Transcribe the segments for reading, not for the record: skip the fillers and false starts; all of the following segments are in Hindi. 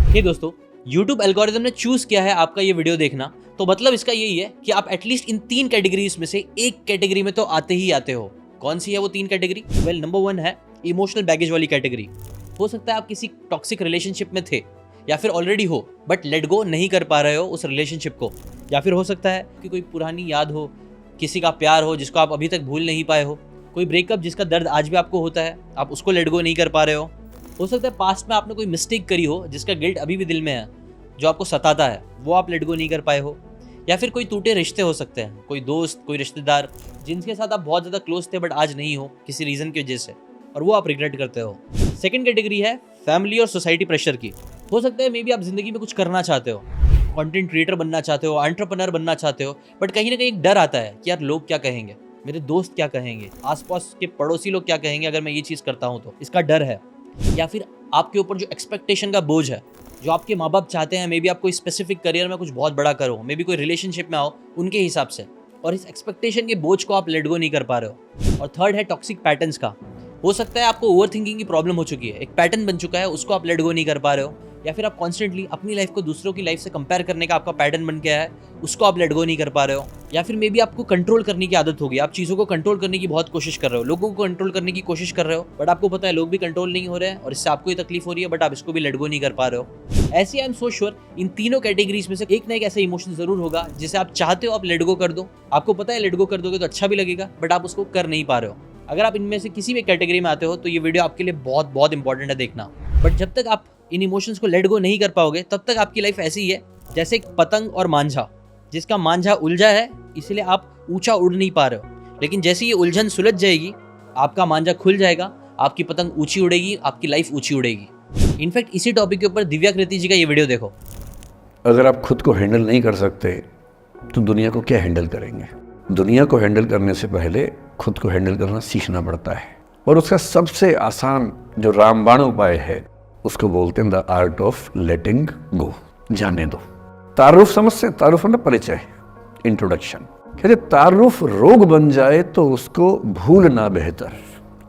हे दोस्तों, YouTube एल्गोरिथम ने चूज किया है आपका ये वीडियो देखना, तो मतलब इसका यही है कि आप एटलीस्ट इन 3 कैटेगरीज में से एक कैटेगरी में तो आते ही आते हो। कौन सी है वो 3 कैटेगरी? वेल, नंबर 1 है इमोशनल बैगेज वाली कैटेगरी। हो सकता है आप किसी टॉक्सिक रिलेशनशिप में थे या फिर ऑलरेडी हो बट लेट गो नहीं कर पा रहे हो उस रिलेशनशिप को, या फिर हो सकता है कि कोई पुरानी याद हो, किसी का प्यार हो जिसको आप अभी तक भूल नहीं पाए हो, कोई ब्रेकअप जिसका दर्द आज भी आपको होता है, आप उसको लेट गो नहीं कर पा रहे हो सकता है पास्ट में आपने कोई मिस्टेक करी हो जिसका गिल्ट अभी भी दिल में है, जो आपको सताता है, वो आप लेट गो नहीं कर पाए हो, या फिर कोई टूटे रिश्ते हो सकते हैं, कोई दोस्त, कोई रिश्तेदार जिनके साथ आप बहुत ज़्यादा क्लोज थे बट आज नहीं हो किसी रीज़न की वजह से, और वो आप रिग्रेट करते हो। सेकंड कैटेगरी है फैमिली और सोसाइटी प्रेशर की। हो सकता है मे बी आप जिंदगी में कुछ करना चाहते हो, कंटेंट क्रिएटर बनना चाहते हो, एंटरप्रेन्योर बनना चाहते हो, बट कहीं ना कहीं एक डर आता है कि यार लोग क्या कहेंगे, मेरे दोस्त क्या कहेंगे, आसपास के पड़ोसी लोग क्या कहेंगे अगर मैं ये चीज़ करता हूँ, तो इसका डर है। या फिर आपके ऊपर जो एक्सपेक्टेशन का बोझ है, जो आपके माँ बाप चाहते हैं मे बी आप कोई स्पेसिफिक करियर में कुछ बहुत बड़ा करो, मे बी कोई रिलेशनशिप में आओ उनके हिसाब से, और इस एक्सपेक्टेशन के बोझ को आप लेट गो नहीं कर पा रहे हो। और थर्ड है टॉक्सिक पैटर्न्स का। हो सकता है आपको ओवर थिंकिंग की प्रॉब्लम हो चुकी है, एक पैटर्न बन चुका है, उसको आप लेट गो नहीं कर पा रहे हो, या फिर आप कॉन्स्टेंटली अपनी लाइफ को दूसरों की लाइफ से कंपेयर करने का आपका पैटर्न बन गया है, उसको आप लेट गो नहीं कर पा रहे हो, या फिर मे बी आपको कंट्रोल करने की आदत होगी, आप चीज़ों को कंट्रोल करने की बहुत कोशिश कर रहे हो, लोगों को कंट्रोल करने की कोशिश कर रहे हो, बट आपको पता है लोग भी कंट्रोल नहीं हो रहे हैं और इससे आपको ही तकलीफ हो रही है, बट आप इसको भी लेट गो नहीं कर पा रहे हो। ऐसे I am so sure in तीनों कैटेगरीज में से एक ना एक ऐसा इमोशन जरूर होगा जिसे आप चाहते हो आप लेट गो कर दो, आपको पता है लेट गो कर दोगे तो अच्छा भी लगेगा, बट आप उसको कर नहीं पा रहे हो। अगर आप इनमें से किसी भी कैटेगरी में आते हो तो ये वीडियो आपके लिए बहुत बहुत इंपॉर्टेंट है देखना। बट जब तक आप इन इमोशंस को लेट गो नहीं कर पाओगे तब तक आपकी लाइफ ऐसी ही है जैसे एक पतंग और मांझा, जिसका मांझा उलझा है इसलिए आप ऊंचा उड़ नहीं पा रहे हो, लेकिन जैसे ये उलझन सुलझ जाएगी आपका मांझा खुल जाएगा, आपकी पतंग ऊंची उड़ेगी, आपकी लाइफ ऊंची उड़ेगी। इनफैक्ट इसी टॉपिक के ऊपर दिव्या कृति जी का ये वीडियो देखो। अगर आप खुद को हैंडल नहीं कर सकते तो दुनिया को क्या हैंडल करेंगे? दुनिया को हैंडल करने से पहले खुद को हैंडल करना सीखना पड़ता है, और उसका सबसे आसान जो रामबाण उपाय है उसको बोलते हैं द आर्ट ऑफ लेटिंग गो। जाने दो। तारुफ समझते हैं? तारुफ मतलब परिचय, इंट्रोडक्शन। कहते तारुफ रोग बन जाए तो उसको भूलना बेहतर।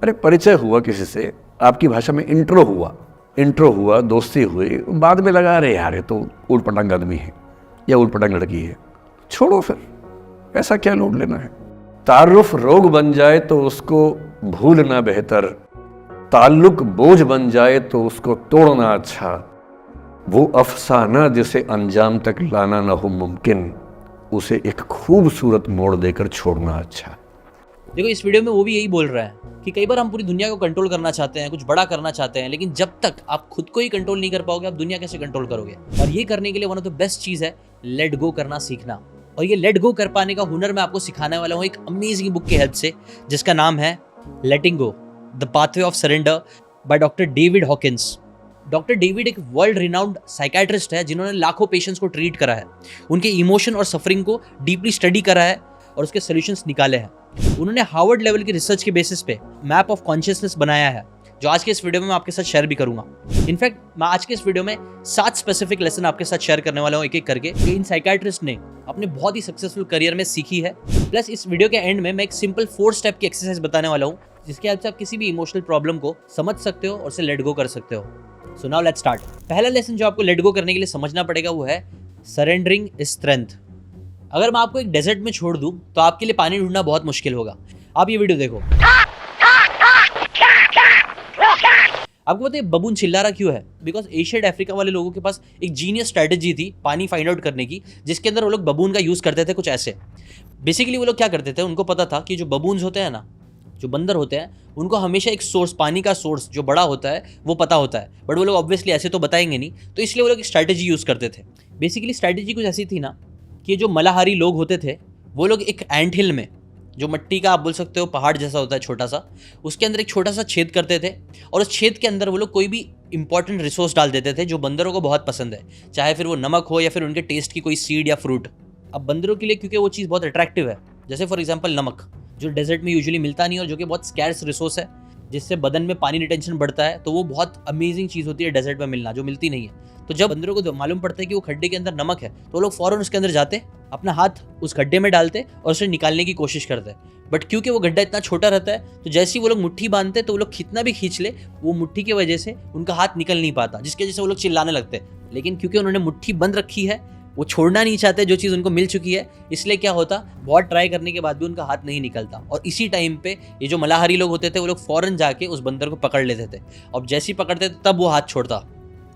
अरे परिचय हुआ किसी से, आपकी भाषा में इंट्रो हुआ, दोस्ती हुई, बाद में लगा रहे यार ये तो ऊट पटांग आदमी है या ऊट पटांग लड़की है, छोड़ो फिर, ऐसा क्या लोड लेना है। तारुफ रोग बन जाए तो उसको भूलना बेहतर, ताल्लुक बोझ बन जाए तो उसको तोड़ना अच्छा, वो अफसाना जिसे अंजाम तक लाना न हो मुमकिन, उसे एक खूबसूरत मोड़ देकर छोड़ना अच्छा। देखो इस वीडियो में वो भी यही बोल रहा है कि कई बार हम पूरी दुनिया को कंट्रोल करना चाहते हैं, कुछ बड़ा करना चाहते हैं, लेकिन जब तक आप खुद को ही कंट्रोल नहीं कर पाओगे आप दुनिया कैसे कंट्रोल करोगे। और ये करने के लिए वन ऑफ द बेस्ट चीज़ है लेट गो करना सीखना। और ये लेट गो कर पाने का हुनर मैं आपको सिखाने वाला हूँ एक अमेजिंग बुक की हेल्प से, जिसका नाम है letting go the pathway of surrender by doctor David Hawkins. Doctor David एक वर्ल्ड रिनाउंड साइकाट्रिस्ट है जिन्होंने लाखों पेशेंट्स को ट्रीट करा है, उनके इमोशन और सफरिंग को डीपली स्टडी करा है और उसके सॉल्यूशंस निकाले हैं। उन्होंने हार्वर्ड लेवल की रिसर्च के बेसिस पे मैप ऑफ कॉन्शियसनेस बनाया है, जो आज के इस वीडियो में मैं आपके साथ शेयर भी करूंगा। इनफैक्ट मैं आज के इस वीडियो में 7 स्पेसिफिक लेसन आपके साथ शेयर करने वाला हूँ एक एक करके, जो इन साइकाट्रिस्ट ने अपने बहुत ही सक्सेसफुल करियर में सीखी है। प्लस इस वीडियो के एंड में मैं एक सिंपल 4 स्टेप की एक्सरसाइज बताने वाला हूँ जिसके हेल्प से आप किसी भी इमोशनल प्रॉब्लम को समझ सकते हो और उसे लेट गो कर सकते हो। So now let's start. पहला लेसन जो आपको लेट गो करने के लिए समझना पड़ेगा वो है सरेंडरिंग इज स्ट्रेंथ। अगर मैं आपको एक डेजर्ट में छोड़ दूं तो आपके लिए पानी ढूंढना बहुत मुश्किल होगा। आप ये वीडियो देखो। आपको पता है बबून चिल्ला रहा क्यों है? बिकॉज एशियाड अफ्रीका वाले लोगों के पास एक जीनियस स्ट्रैटेजी थी पानी फाइंड आउट करने की, जिसके अंदर वो लोग बबून का यूज करते थे कुछ ऐसे। बेसिकली वो लोग क्या करते थे, उनको पता था कि जो बबून्स होते हैं ना, जो बंदर होते हैं, उनको हमेशा एक सोर्स, पानी का सोर्स जो बड़ा होता है वो पता होता है, बट वो लोग ऑब्वियसली ऐसे तो बताएंगे नहीं, तो इसलिए वो लोग एक स्ट्रैटेजी यूज करते थे। बेसिकली स्ट्रैटेजी कुछ ऐसी थी ना कि जो मलाहारी लोग होते थे वो लोग एक एंट हिल में, जो मिट्टी का आप बोल सकते हो पहाड़ जैसा होता है छोटा सा, उसके अंदर एक छोटा सा छेद करते थे, और उस छेद के अंदर वो लोग कोई भी इंपॉर्टेंट रिसोर्स डाल देते थे जो बंदरों को बहुत पसंद है, चाहे फिर वो नमक हो या फिर उनके टेस्ट की कोई सीड या फ्रूट। अब बंदरों के लिए क्योंकि वो चीज़ बहुत अट्रैक्टिव है, जैसे फॉर एग्जाम्पल नमक, जो डेजर्ट में यूजुअली मिलता नहीं और जो कि बहुत स्कैर्स रिसोर्स है, जिससे बदन में पानी रिटेंशन बढ़ता है, तो वो बहुत अमेजिंग चीज़ होती है डेजर्ट में मिलना, जो मिलती नहीं है। तो जब बंदरों को मालूम पड़ता है कि वो खड्डे के अंदर नमक है तो वो लोग फौरन उसके अंदर जाते, अपना हाथ उस खड्डे में डालते और उसे निकालने की कोशिश करते। बट क्योंकि वो गड्ढा इतना छोटा रहता है तो जैसे ही वो लोग मुट्ठी बांधते हैं तो वो लोग कितना भी खींच ले वो मुट्ठी की वजह से उनका हाथ निकल नहीं पाता, जिसकी वजह से वो लोग चिल्लाने लगते हैं। लेकिन क्योंकि उन्होंने मुट्ठी बंद रखी है, वो छोड़ना नहीं चाहते जो चीज़ उनको मिल चुकी है, इसलिए क्या होता, बहुत ट्राई करने के बाद भी उनका हाथ नहीं निकलता। और इसी टाइम पे ये जो मलाहारी लोग होते थे वो लोग फौरन जाके उस बंदर को पकड़ लेते थे, और जैसे ही पकड़ते थे तब वो हाथ छोड़ता,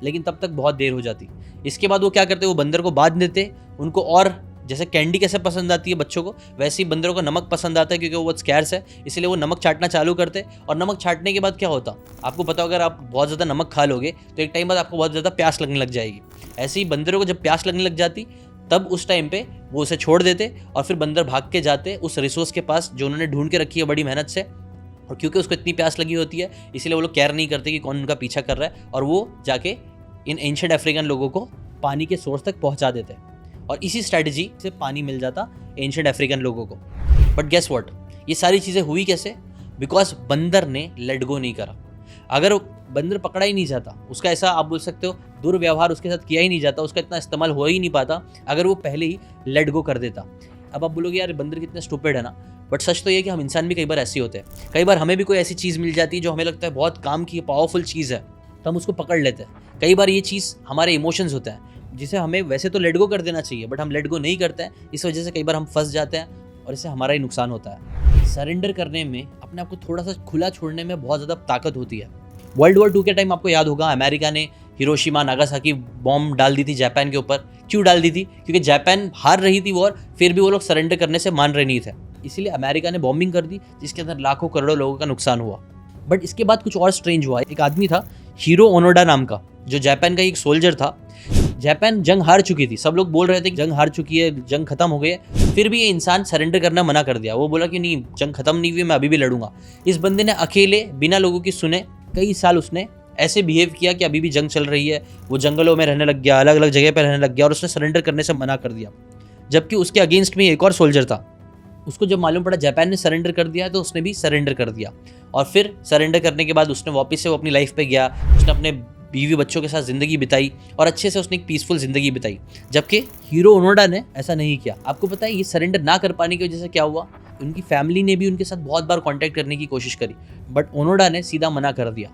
लेकिन तब तक बहुत देर हो जाती। इसके बाद वो क्या करते, वो बंदर को बांध देते। उनको और जैसे कैंडी कैसे पसंद आती है बच्चों को, वैसे ही बंदरों को नमक पसंद आता है क्योंकि वो बहुत स्कैर्स है, इसलिए वो नमक चाटना चालू करते। और नमक चाटने के बाद क्या होता, आपको पता, अगर आप बहुत ज़्यादा नमक खा लोगे तो एक टाइम बाद आपको बहुत ज़्यादा प्यास लगने लग जाएगी। ऐसे ही बंदरों को जब प्यास लगने लग जाती तब उस टाइम पे वो उसे छोड़ देते और फिर बंदर भाग के जाते उस रिसोर्स के पास जो उन्होंने ढूंढ के रखी है बड़ी मेहनत से। और क्योंकि उसको इतनी प्यास लगी होती है इसलिए वो लोग केयर नहीं करते कि कौन उनका पीछा कर रहा है, और वो जाके इन एंशिएंट अफ्रीकन लोगों को पानी के सोर्स तक पहुंचा देते हैं। और इसी स्ट्रैटेजी से पानी मिल जाता एंशिएंट अफ्रीकन लोगों को। बट गेस व्हाट, ये सारी चीज़ें हुई कैसे? बिकॉज बंदर ने लेट गो नहीं करा। अगर बंदर पकड़ा ही नहीं जाता, उसका ऐसा आप बोल सकते हो दुर्व्यवहार उसके साथ किया ही नहीं जाता, उसका इतना इस्तेमाल हो ही नहीं पाता अगर वो पहले ही लेट गो कर देता। अब आप बोलोगे यार बंदर कितने स्टूपिड है ना, बट सच तो ये कि हम इंसान भी कई बार ऐसे होते हैं। कई बार हमें भी कोई ऐसी चीज़ मिल जाती है जो हमें लगता है बहुत काम की पावरफुल चीज़ है, तो हम उसको पकड़ लेते हैं। कई बार ये चीज़ हमारे इमोशंस होते हैं जिसे हमें वैसे तो लेट गो कर देना चाहिए, बट हम लेट गो नहीं करते हैं। इस वजह से कई बार हम फंस जाते हैं और इससे हमारा ही नुकसान होता है। सरेंडर करने में, अपने आप को थोड़ा सा खुला छोड़ने में बहुत ज़्यादा ताकत होती है। वर्ल्ड वॉर 2 के टाइम आपको याद होगा, अमेरिका ने हिरोशिमा नागासाकी बॉम्ब डाल दी थी जापान के ऊपर। क्यों डाल दी थी? क्योंकि जापान हार रही थी वॉर, फिर भी वो लोग सरेंडर करने से मान रहे नहीं थे, इसीलिए अमेरिका ने बॉम्बिंग कर दी, जिसके अंदर लाखों करोड़ों लोगों का नुकसान हुआ। बट इसके बाद कुछ और स्ट्रेंज हुआ। एक आदमी था हीरो ओनोडा नाम का, जो जापान का एक सोल्जर था। जापान जंग हार चुकी थी, सब लोग बोल रहे थे कि जंग हार चुकी है, जंग खत्म हो गई है, फिर भी ये इंसान सरेंडर करना मना कर दिया। वो बोला कि नहीं, जंग खत्म नहीं हुई, मैं अभी भी लड़ूंगा। इस बंदे ने अकेले बिना लोगों की सुने कई साल उसने ऐसे बिहेव किया कि अभी भी जंग चल रही है। वो जंगलों में रहने लग गया, अलग अलग जगह पर रहने लग गया, और उसने सरेंडर करने से मना कर दिया। जबकि उसके अगेंस्ट में एक और सोल्जर था, उसको जब मालूम पड़ा जापान ने सरेंडर कर दिया तो उसने भी सरेंडर कर दिया। और फिर सरेंडर करने के बाद उसने वापस से वो अपनी लाइफ पे गया, उसने अपने बीवी बच्चों के साथ ज़िंदगी बिताई और अच्छे से उसने एक पीसफुल ज़िंदगी बिताई। जबकि हीरो ओनोडा ने ऐसा नहीं किया। आपको पता है ये सरेंडर ना कर पाने की वजह से क्या हुआ? उनकी फैमिली ने भी उनके साथ बहुत बार कांटेक्ट करने की कोशिश करी, बट ओनोडा ने सीधा मना कर दिया।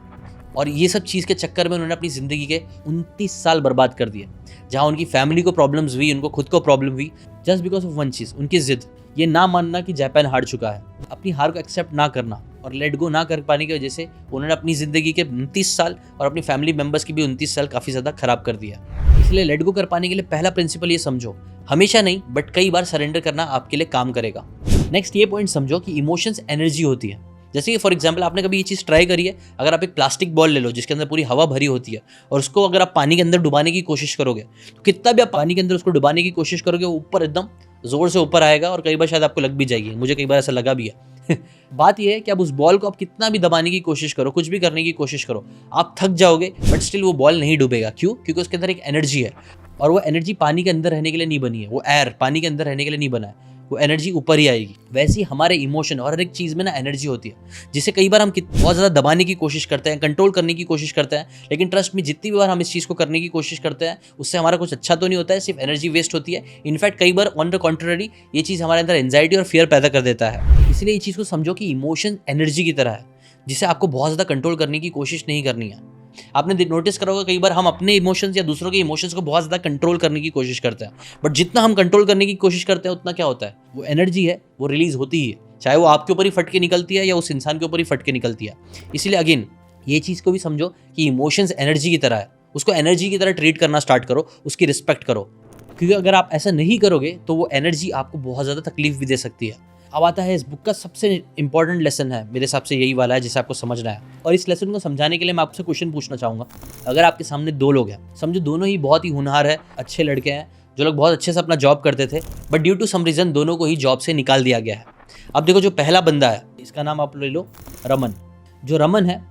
और ये सब चीज़ के चक्कर में उन्होंने अपनी ज़िंदगी के 29 साल बर्बाद कर दिए, जहाँ उनकी फैमिली को प्रॉब्लम्स हुई, उनको खुद को प्रॉब्लम हुई, जस्ट बिकॉज ऑफ वन चीज़, उनकी जिद, ये ना मानना कि जापान हार चुका है। अपनी हार को एक्सेप्ट ना करना और लेट गो ना कर पाने की वजह से उन्होंने अपनी ज़िंदगी के 29 साल और अपनी फैमिली मेम्बर्स की भी 29 साल काफ़ी ज़्यादा ख़राब कर दिया। इसलिए लेट गो कर पाने के लिए पहला प्रिंसिपल ये समझो, हमेशा नहीं बट कई बार सरेंडर करना आपके लिए काम करेगा। नेक्स्ट ये पॉइंट समझो कि इमोशंस एनर्जी होती है। जैसे कि फॉर एग्जाम्पल आपने कभी ये चीज़ ट्राई करी है, अगर आप एक प्लास्टिक बॉल ले लो जिसके अंदर पूरी हवा भरी होती है और उसको अगर आप पानी के अंदर डुबाने की कोशिश करोगे तो कितना भी आप पानी के अंदर उसको डुबाने की कोशिश करोगे वो ऊपर एकदम जोर से ऊपर आएगा और कई बार शायद आपको लग भी जाएगी। मुझे कई बार ऐसा लगा भी है। बात यह है कि आप उस बॉल को आप कितना भी दबाने की कोशिश करो, कुछ भी करने की कोशिश करो, आप थक जाओगे बट स्टिल वो बॉल नहीं डूबेगा। क्यों? क्योंकि उसके अंदर एक एनर्जी है और वो एनर्जी पानी के अंदर रहने के लिए नहीं बनी है, वो एयर पानी के अंदर रहने के लिए नहीं बना है, वो एनर्जी ऊपर ही आएगी। वैसे ही हमारे इमोशन और हर एक चीज़ में ना एनर्जी होती है, जिसे कई बार हम बहुत ज़्यादा दबाने की कोशिश करते हैं, कंट्रोल करने की कोशिश करते हैं, लेकिन ट्रस्ट में जितनी भी बार हम इस चीज़ को करने की कोशिश करते हैं उससे हमारा कुछ अच्छा तो नहीं होता है, सिर्फ एनर्जी वेस्ट होती है। इनफैक्ट कई बार ऑन द कॉन्ट्ररी ये चीज़ हमारे अंदर एंजाइटी और फियर पैदा कर देता है। इसलिए ये चीज़ को समझो कि इमोशन एनर्जी की तरह है, जिसे आपको बहुत ज़्यादा कंट्रोल करने की कोशिश नहीं करनी है। आपने नोटिस करा होगा कई बार हम अपने इमोशंस या दूसरों के इमोशंस को बहुत ज़्यादा कंट्रोल करने की कोशिश करते हैं, बट जितना हम कंट्रोल करने की कोशिश करते हैं उतना क्या होता है, वो एनर्जी है वो रिलीज होती ही है, चाहे वो आपके ऊपर ही फट के निकलती है या उस इंसान के ऊपर ही फट के निकलती है। इसलिए अगेन ये चीज़ को भी समझो कि इमोशंस एनर्जी की तरह है, उसको एनर्जी की तरह ट्रीट करना स्टार्ट करो, उसकी रिस्पेक्ट करो, क्योंकि अगर आप ऐसा नहीं करोगे तो वो एनर्जी आपको बहुत ज़्यादा तकलीफ भी दे सकती है। अब आता है इस बुक का सबसे इंपॉर्टेंट लेसन है, मेरे हिसाब से यही वाला है जिसे आपको समझना है। और इस लेसन को समझाने के लिए मैं आपसे क्वेश्चन पूछना चाहूँगा। अगर आपके सामने दो लोग हैं, समझो दोनों ही बहुत ही होनहार है, अच्छे लड़के हैं, जो लोग बहुत अच्छे से अपना जॉब करते थे, but due to some reason दोनों को ही जॉब से निकाल दिया गया है। अब देखो जो पहला बंदा है, इसका नाम आप ले लो रमन। जो रमन है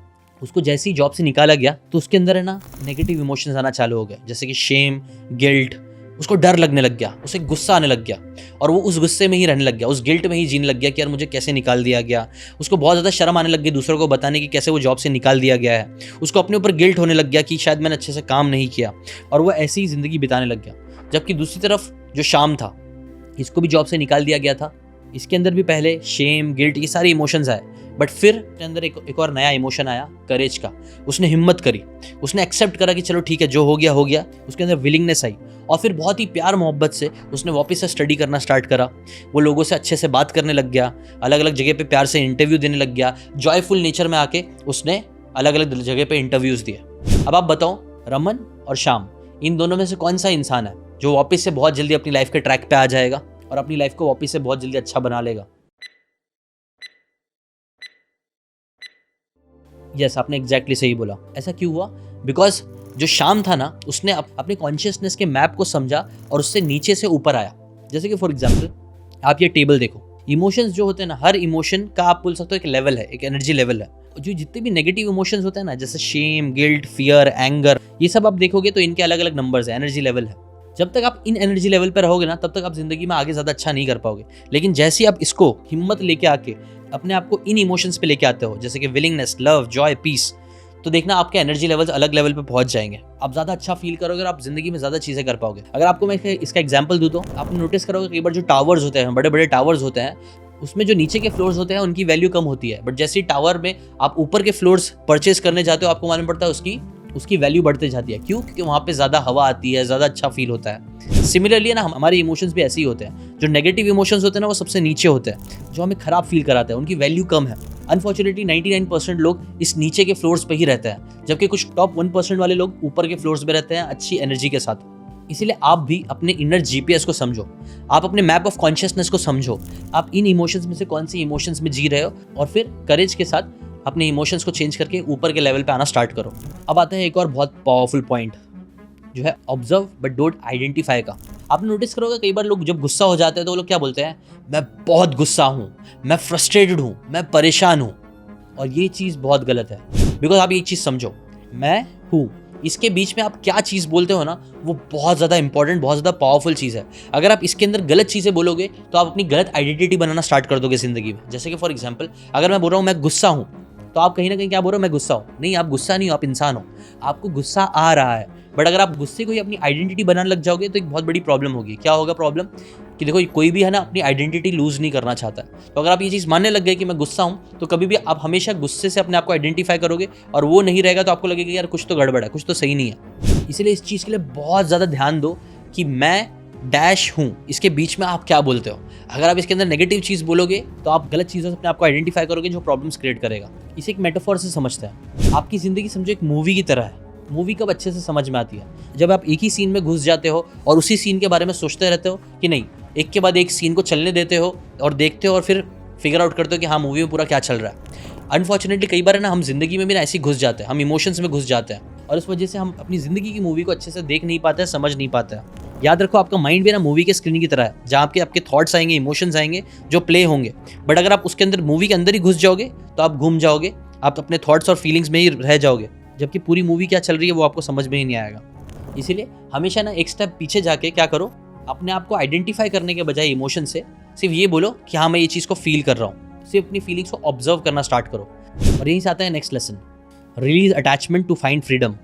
उसको जैसे ही जॉब से निकाला गया तो उसके अंदर है ना नेगेटिव इमोशंस आना चालू हो गए, जैसे कि शेम, गिल्ट, उसको डर लगने लग गया, उसे गुस्सा आने लग गया और वो उस गुस्से में ही रहने लग गया, उस गिल्ट में ही जीने लग गया कि यार मुझे कैसे निकाल दिया गया। उसको बहुत ज़्यादा शर्म आने लग गई दूसरों को बताने की कैसे वो जॉब से निकाल दिया गया है। उसको अपने ऊपर गिल्ट होने लग गया कि शायद मैंने अच्छे से काम नहीं किया, और वो ऐसी ही ज़िंदगी बिताने लग गया। जबकि दूसरी तरफ जो शाम था, इसको भी जॉब से निकाल दिया गया था, इसके अंदर भी पहले शेम, गिल्ट, ये सारे इमोशंस आए, बट फिर इसके अंदर एक और नया इमोशन आया, करेज का। उसने हिम्मत करी, उसने एक्सेप्ट करा कि चलो ठीक है, जो हो गया हो गया। उसके अंदर विलिंगनेस आई और फिर बहुत ही प्यार मोहब्बत से उसने वापस से स्टडी करना स्टार्ट करा। वो लोगों से अच्छे से बात करने लग गया, अलग अलग जगह पे प्यार से इंटरव्यू देने लग गया। जॉयफुल नेचर में आके उसने अलग अलग जगह पे इंटरव्यूज दिए। अब आप बताओ, रमन और श्याम, इन दोनों में से कौन सा इंसान है जो वापस से बहुत जल्दी अपनी लाइफ के ट्रैक पे आ जाएगा और अपनी लाइफ को वापस से बहुत जल्दी अच्छा बना लेगा? यस, आपने एग्जैक्टली सही बोला। ऐसा क्यों हुआ? बिकॉज जो श्याम था ना, उसने अपने कॉन्शियसनेस के मैप को समझा और उससे नीचे से ऊपर आया। जैसे कि फॉर एग्जाम्पल आप ये टेबल देखो, इमोशंस जो होते हैं ना, हर इमोशन का आप बोल सकते हो एक लेवल है, एक एनर्जी लेवल है। जो जितने भी नेगेटिव इमोशंस होते हैं ना, जैसे शेम, गिल्ट, फियर, एंगर, ये सब आप देखोगे तो इनके अलग अलग नंबर्स है, एनर्जी लेवल है। जब तक आप इन एनर्जी लेवल पर रहोगे ना, तब तक आप जिंदगी में आगे ज्यादा अच्छा नहीं कर पाओगे। लेकिन जैसे आप इसको हिम्मत लेके आके अपने आप को इन इमोशंस पे लेके आते हो, जैसे कि विलिंगनेस, लव, जॉय, पीस, तो देखना आपके एनर्जी लेवल्स अलग लेवल पे पहुंच जाएंगे। आप ज्यादा अच्छा फील करोगे और आप जिंदगी में ज्यादा चीजें कर पाओगे। अगर आपको मैं इसका एग्जांपल दूं तो आपने नोटिस करोगे कई बार जो टावर्स होते हैं, बड़े बड़े टावर्स होते हैं, उसमें जो नीचे के फ्लोर्स होते हैं उनकी वैल्यू कम होती है, बट जैसे ही टावर में आप ऊपर के फ्लोर्स परचेज करने जाते हो, आपको मालूम पड़ता है उसकी वैल्यू बढ़ते जाती है। क्यों? क्योंकि वहाँ पे ज़्यादा हवा आती है, ज़्यादा अच्छा फील होता है। सिमिलरली ना, हमारे इमोशंस भी ऐसे ही होते हैं। जो नेगेटिव इमोशंस होते हैं ना, वो सबसे नीचे होते हैं, जो हमें खराब फील कराते हैं, उनकी वैल्यू कम है। अनफॉर्चुनेटली 99% लोग इस नीचे के फ्लोर्स पे ही रहते हैं, जबकि कुछ टॉप 1% वाले लोग ऊपर के फ्लोर्स पे रहते हैं अच्छी एनर्जी के साथ। इसीलिए आप भी अपने इनर जीपीएस को समझो, आप अपने मैप ऑफ कॉन्शियसनेस को समझो, आप इन इमोशंस में से कौन सी इमोशंस में जी रहे हो, और फिर करेज के साथ अपने इमोशंस को चेंज करके ऊपर के लेवल पे आना स्टार्ट करो। अब आता है एक और बहुत पावरफुल पॉइंट, जो है ऑब्जर्व बट डोंट आइडेंटिफाई का। आपने नोटिस करोगे कई बार लोग जब गुस्सा हो जाते हैं तो वो लोग क्या बोलते हैं, मैं बहुत गुस्सा हूँ, मैं फ्रस्ट्रेटेड हूँ, मैं परेशान हूँ। और ये चीज़ बहुत गलत है। बिकॉज आप एक चीज़ समझो, मैं हूँ, इसके बीच में आप क्या चीज़ बोलते हो ना, वो बहुत ज़्यादा इंपॉर्टेंट, बहुत ज़्यादा पावरफुल चीज़ है। अगर आप इसके अंदर गलत चीज़ें बोलोगे तो आप अपनी गलत आइडेंटिटी बनाना स्टार्ट कर दोगे ज़िंदगी में। जैसे कि फॉर एग्जाम्पल, अगर मैं बोल रहा हूँ मैं गुस्सा हूँ, तो आप कहीं ना कहीं क्या बोल रहे हो, मैं गुस्सा हूँ। नहीं, आप गुस्सा नहीं हो, आप इंसान हो, आपको गुस्सा आ रहा है। बट अगर आप गुस्से को ही अपनी आइडेंटिटी बनाने लग जाओगे तो एक बहुत बड़ी प्रॉब्लम होगी। क्या होगा प्रॉब्लम? कि देखो, कोई भी है ना अपनी आइडेंटिटी लूज नहीं करना चाहता है। तो अगर आप ये चीज़ मानने लग गए कि मैं गुस्सा हूँ, तो कभी भी आप हमेशा गुस्से से अपने आप को आइडेंटिफाई करोगे, और वो नहीं रहेगा तो आपको लगेगा यार कुछ तो गड़बड़ है, कुछ तो सही नहीं है। इसलिए इस चीज़ के लिए बहुत ज़्यादा ध्यान दो कि मैं डैश हूँ, इसके बीच में आप क्या बोलते हो। अगर आप इसके अंदर नेगेटिव चीज़ बोलोगे तो आप गलत चीज़ों से अपने आप को आइडेंटिफाई करोगे, जो प्रॉब्लम्स क्रिएट करेगा। इसे एक मेटाफोर से समझते हैं। आपकी ज़िंदगी समझो एक मूवी की तरह है। मूवी कब अच्छे से समझ में आती है? जब आप एक ही सीन में घुस जाते हो और उसी सीन के बारे में सोचते रहते हो, कि नहीं, एक के बाद एक सीन को चलने देते हो और देखते हो और फिर फिगर आउट करते हो कि हाँ, मूवी में पूरा क्या चल रहा है। अनफॉर्चुनेटली कई बार है ना, हम जिंदगी में भी ना ऐसे ही घुस जाते हैं, हम इमोशंस में घुस जाते हैं, और इस वजह से हम अपनी ज़िंदगी की मूवी को अच्छे से देख नहीं पाते हैं, समझ नहीं पाते हैं। याद रखो, आपका माइंड भी ना मूवी के स्क्रीन की तरह है, जहाँ आपके थॉट्स आएंगे, इमोशंस आएंगे, जो प्ले होंगे। बट अगर आप उसके अंदर, मूवी के अंदर ही घुस जाओगे, तो आप घूम जाओगे, आप अपने थॉट्स और फीलिंग्स में ही रह जाओगे, जबकि पूरी मूवी क्या चल रही है वो आपको समझ में ही नहीं आएगा। इसीलिए हमेशा ना एक स्टेप पीछे जाके क्या करो, अपने आप को आइडेंटिफाई करने के बजाय इमोशन से सिर्फ ये बोलो कि हाँ, मैं ये चीज़ को फील कर रहा हूँ। सिर्फ अपनी फीलिंग्स को ऑब्जर्व करना स्टार्ट करो। और यहीं से आता है next lesson, release attachment to find freedom.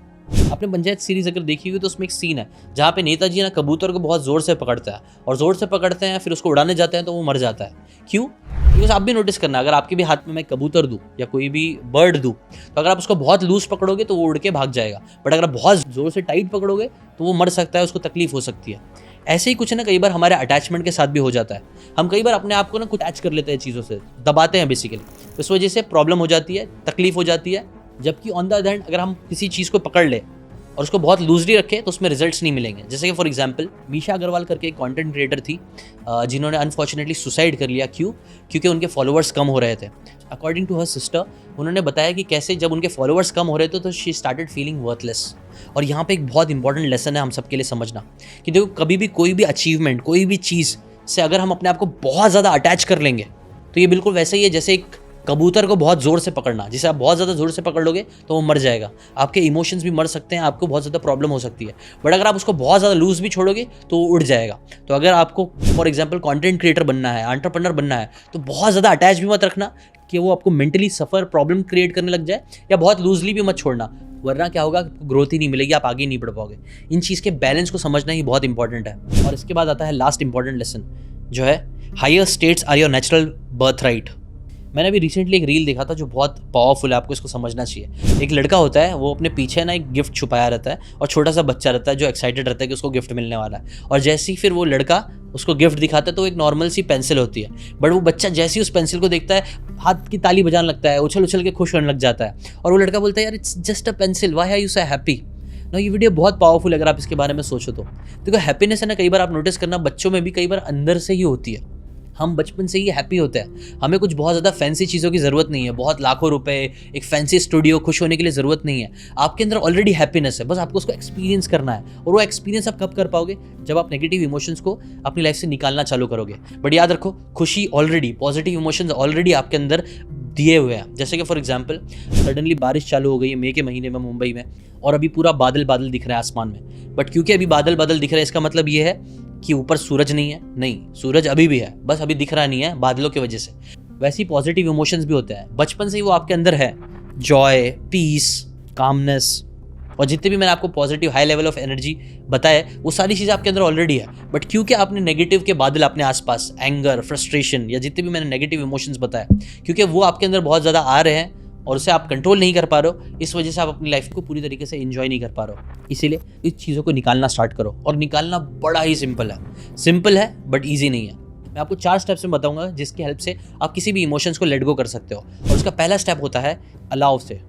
आपने पंचायत सीरीज अगर देखी हुई तो उसमें एक सीन है जहाँ पे नेताजी ना कबूतर को बहुत जोर से पकड़ता है, और जोर से पकड़ते हैं, फिर उसको उड़ाने जाते हैं तो वो मर जाता है। क्यों? बिकॉज आप भी नोटिस करना, अगर आपके भी हाथ में मैं कबूतर दूँ या कोई भी बर्ड दूँ, तो अगर आप उसको बहुत लूज पकड़ोगे तो वो उड़ के भाग जाएगा, बट अगर आप बहुत जोर से टाइट पकड़ोगे तो वो मर सकता है, उसको तकलीफ हो सकती है। ऐसे ही कुछ ना कई बार हमारे अटैचमेंट के साथ भी हो जाता है। हम कई बार अपने आप को ना कुछ अटैच कर लेते हैं चीज़ों से, दबाते हैं बेसिकली, तो इस वजह से प्रॉब्लम हो जाती है, तकलीफ हो जाती है। जबकि ऑन द अदर हैंड अगर हम किसी चीज़ को पकड़ ले और उसको बहुत लूजली रखें तो उसमें रिजल्ट्स नहीं मिलेंगे। जैसे कि फॉर एग्जांपल मीशा अग्रवाल करके एक कंटेंट क्रिएटर थी, जिन्होंने अनफॉर्चुनेटली सुसाइड कर लिया। क्यों? क्योंकि उनके फॉलोअर्स कम हो रहे थे। अकॉर्डिंग टू हर सिस्टर, उन्होंने बताया कि कैसे जब उनके फॉलोअर्स कम हो रहे थे तो शी स्टार्टेड फीलिंग वर्थलेस। और यहाँ पे एक बहुत इंपॉर्टेंट लेसन है हम सबके लिए समझना, कि देखो, कभी भी कोई भी अचीवमेंट, कोई भी चीज़ से अगर हम अपने आप को बहुत ज़्यादा अटैच कर लेंगे, तो ये बिल्कुल वैसे ही है जैसे एक कबूतर को बहुत ज़ोर से पकड़ना। जिसे आप बहुत ज़्यादा ज़ोर से पकड़ लोगे तो वो मर जाएगा, आपके इमोशंस भी मर सकते हैं, आपको बहुत ज़्यादा प्रॉब्लम हो सकती है। बट अगर आप उसको बहुत ज़्यादा लूज भी छोड़ोगे तो वो उड़ जाएगा। तो अगर आपको फॉर एग्जांपल कंटेंट क्रिएटर बनना है, एंटरप्रेन्योर बनना है, तो बहुत ज़्यादा अटैच भी मत रखना कि वो आपको मेंटली सफ़र, प्रॉब्लम क्रिएट करने लग जाए, या बहुत लूजली भी मत छोड़ना, वरना क्या होगा, ग्रोथ ही नहीं मिलेगी, आप आगे नहीं बढ़ पाओगे। इन चीज़ के बैलेंस को समझना ही बहुत इंपॉर्टेंट है। और इसके बाद आता है लास्ट इंपॉर्टेंट लेसन, जो है higher states are your natural birthright. मैंने अभी रिसेंटली एक रील देखा था जो बहुत पावरफुल है, आपको इसको समझना चाहिए। एक लड़का होता है, वो अपने पीछे ना एक गिफ्ट छुपाया रहता है और छोटा सा बच्चा रहता है जो एक्साइटेड रहता है कि उसको गिफ्ट मिलने वाला है। और जैसे ही फिर वो लड़का उसको गिफ्ट दिखाता है तो एक नॉर्मल सी पेंसिल होती है, बट वो बच्चा जैसे ही उस पेंसिल को देखता है हाथ की ताली बजाने लगता है, उछल उछल के खुश होने लग जाता है। और वो लड़का बोलता है यार it's just a pencil, why are you so happy. ना ये वीडियो बहुत पावरफुल है अगर आप इसके बारे में सोचो तो। देखो हैप्पीनेस है ना, कई बार आप नोटिस करना बच्चों में भी कई बार अंदर से ही होती है। हम बचपन से ही हैप्पी होते हैं, हमें कुछ बहुत ज़्यादा फैंसी चीज़ों की ज़रूरत नहीं है, बहुत लाखों रुपए एक फैंसी स्टूडियो खुश होने के लिए ज़रूरत नहीं है। आपके अंदर ऑलरेडी हैप्पीनेस है, बस आपको उसको एक्सपीरियंस करना है। और वो एक्सपीरियंस आप कब कर पाओगे, जब आप नेगेटिव इमोशंस को अपनी लाइफ से निकालना चालू करोगे। बट याद रखो, खुशी ऑलरेडी, पॉजिटिव इमोशंस ऑलरेडी आपके अंदर दिए हुए हैं। जैसे कि फॉर एग्जाम्पल सडनली बारिश चालू हो गई है मई के महीने में मुंबई में, और अभी पूरा बादल बादल दिख रहा है आसमान में। बट क्योंकि अभी बादल बादल दिख रहा है, इसका मतलब ये है कि ऊपर सूरज नहीं है। नहीं, सूरज अभी भी है, बस अभी दिख रहा नहीं है बादलों की वजह से। वैसे ही पॉजिटिव इमोशंस भी होते हैं, बचपन से ही वो आपके अंदर है। जॉय, पीस, कामनेस, और जितने भी मैंने आपको positive high level of energy बताया, वो सारी चीज़ें आपके अंदर ऑलरेडी है। बट क्योंकि आपने नेगेटिव के बादल अपने आसपास, एंगर, फ्रस्ट्रेशन या जितने भी मैंने नेगेटिव इमोशंस बताया, क्योंकि वो आपके अंदर बहुत ज़्यादा आ रहे हैं और उसे आप कंट्रोल नहीं कर पा रहे हो, इस वजह से आप अपनी लाइफ को पूरी तरीके से एंजॉय नहीं कर पा रहे हो। इसीलिए इस चीज़ों को निकालना स्टार्ट करो, और निकालना बड़ा ही सिंपल है बट ईजी नहीं है। मैं आपको 4 स्टेप्स में बताऊंगा जिसकी हेल्प से आप किसी भी इमोशंस को लेट गो कर सकते हो। और उसका पहला स्टेप होता है अलाउ से।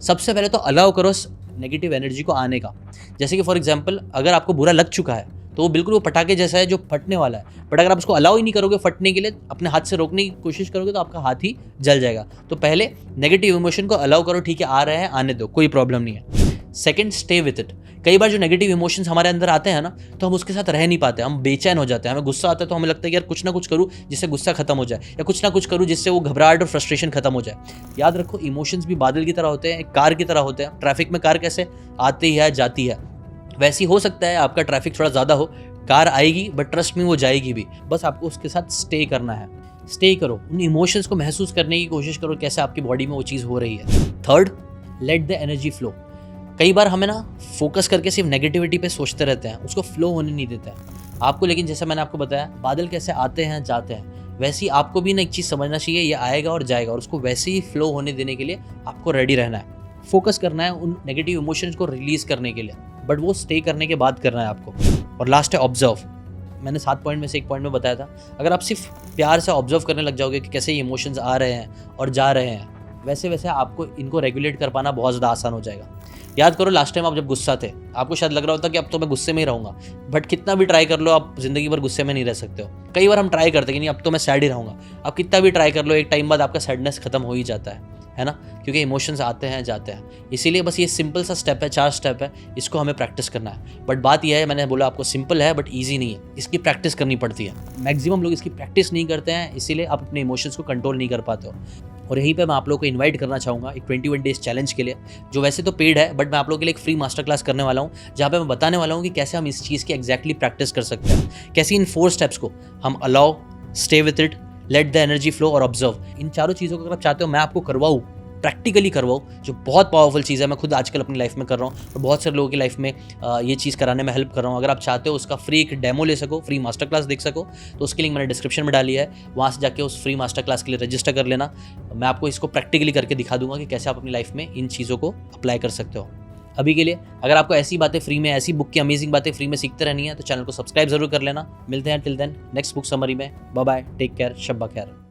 सबसे पहले तो अलाउ करो नेगेटिव एनर्जी को आने का। जैसे कि फॉर एग्जाम्पल, अगर आपको बुरा लग चुका है तो वो बिल्कुल वो पटाखे जैसा है जो फटने वाला है, बट अगर आप उसको अलाउ ही नहीं करोगे फटने के लिए, अपने हाथ से रोकने की कोशिश करोगे तो आपका हाथ ही जल जाएगा। तो पहले नेगेटिव इमोशन को अलाउ करो, ठीक है आ रहे हैं आने दो, कोई प्रॉब्लम नहीं है। Second, stay with it. कई बार जो नेगेटिव इमोशंस हमारे अंदर आते हैं ना, तो हम उसके साथ रह नहीं पाते, हम बेचैन हो जाते हैं। हमें गुस्सा आता है तो हमें लगता है कि यार कुछ ना कुछ करूँ जिससे गुस्सा खत्म हो जाए, या कुछ ना कुछ करूँ जिससे वो घबराहट और फ्रस्ट्रेशन खत्म हो जाए। याद रखो, इमोशंस भी बादल की तरह होते हैं, एक कार की तरह होते हैं। ट्रैफिक में कार कैसे आती है जाती है, वैसे ही हो सकता है आपका ट्रैफिक थोड़ा ज़्यादा हो, कार आएगी बट ट्रस्ट में वो जाएगी भी। बस आपको उसके साथ स्टे करना है। स्टे करो, उन इमोशंस को महसूस करने की कोशिश करो, कैसे आपकी बॉडी में वो चीज़ हो रही है। Third, let the energy flow. कई बार हमें ना फोकस करके सिर्फ नेगेटिविटी पे सोचते रहते हैं, उसको फ्लो होने नहीं देते हैं आपको। लेकिन जैसे मैंने आपको बताया, बादल कैसे आते हैं जाते हैं, वैसे ही आपको भी ना एक चीज़ समझना चाहिए, ये आएगा और जाएगा, और उसको वैसे ही फ्लो होने देने के लिए आपको रेडी रहना है। फोकस करना है उन नेगेटिव इमोशंस को रिलीज करने के लिए, बट वो स्टे करने के बाद करना है आपको। और लास्ट है ऑब्जर्व। मैंने 7 पॉइंट में से एक पॉइंट में बताया था, अगर आप सिर्फ प्यार से ऑब्जर्व करने लग जाओगे कि कैसे ये इमोशंस आ रहे हैं और जा रहे हैं, वैसे वैसे आपको इनको रेगुलेट कर पाना बहुत ज़्यादा आसान हो जाएगा। याद करो, लास्ट टाइम आप जब गुस्सा थे, आपको शायद लग रहा होता कि अब तो मैं गुस्से में ही रहूँगा, बट कितना भी ट्राई कर लो आप ज़िंदगी भर गुस्से में नहीं रह सकते हो। कई बार हम ट्राई करते हैं कि नहीं अब तो मैं सैड ही रहूँगा, आप कितना भी ट्राई कर लो, एक टाइम बाद आपका सैडनेस खत्म हो ही जाता है ना, क्योंकि इमोशंस आते हैं जाते हैं। इसीलिए बस ये सिंपल सा स्टेप है, 4 स्टेप है, इसको हमें प्रैक्टिस करना है। बट बात यह है, मैंने बोला आपको सिंपल है बट ईजी नहीं है, इसकी प्रैक्टिस करनी पड़ती है। मैक्सिमम लोग इसकी प्रैक्टिस नहीं करते हैं, इसीलिए आप अपने इमोशंस को कंट्रोल नहीं कर पाते हो। और यहीं पे मैं आप लोगों को इनवाइट करना चाहूँगा एक 21 डेज चैलेंज के लिए, जो वैसे तो पेड है, बट मैं आप लोगों के लिए एक फ्री मास्टर क्लास करने वाला हूँ, जहाँ पे मैं बताने वाला हूँ कि कैसे हम इस चीज़ की एग्जैक्टली प्रैक्टिस कर सकते हैं, कैसे इन 4 स्टेप्स को हम allow, stay with it, let the energy flow और ऑब्जर्व, इन चारों चीज़ों को अगर आप चाहते हो मैं आपको करवाऊँ, प्रैक्टिकली करवाओ, जो बहुत पावरफुल चीज़ है। मैं खुद आजकल अपनी लाइफ में कर रहा हूँ और बहुत सारे लोगों की लाइफ में ये चीज़ कराने में हेल्प कर रहा हूँ। अगर आप चाहते हो उसका फ्री एक डेमो ले सको, फ्री मास्टर क्लास देख सको, तो उसकी लिंक मैंने डिस्क्रिप्शन में डाली है, वहाँ से जाके उस फ्री मास्टर क्लास के लिए रजिस्टर कर लेना। मैं आपको इसको प्रैक्टिकली करके दिखा दूंगा कि कैसे आप अपनी लाइफ में इन चीज़ों को अप्लाई कर सकते हो। अभी के लिए अगर आपको ऐसी बातें फ्री में, ऐसी बुक की अमेजिंग बातें फ्री में सीखते रहनी है, तो चैनल को सब्सक्राइब जरूर कर लेना। मिलते हैं till then next book summary में। बाय बाय, टेक केयर, शब्बा खैर।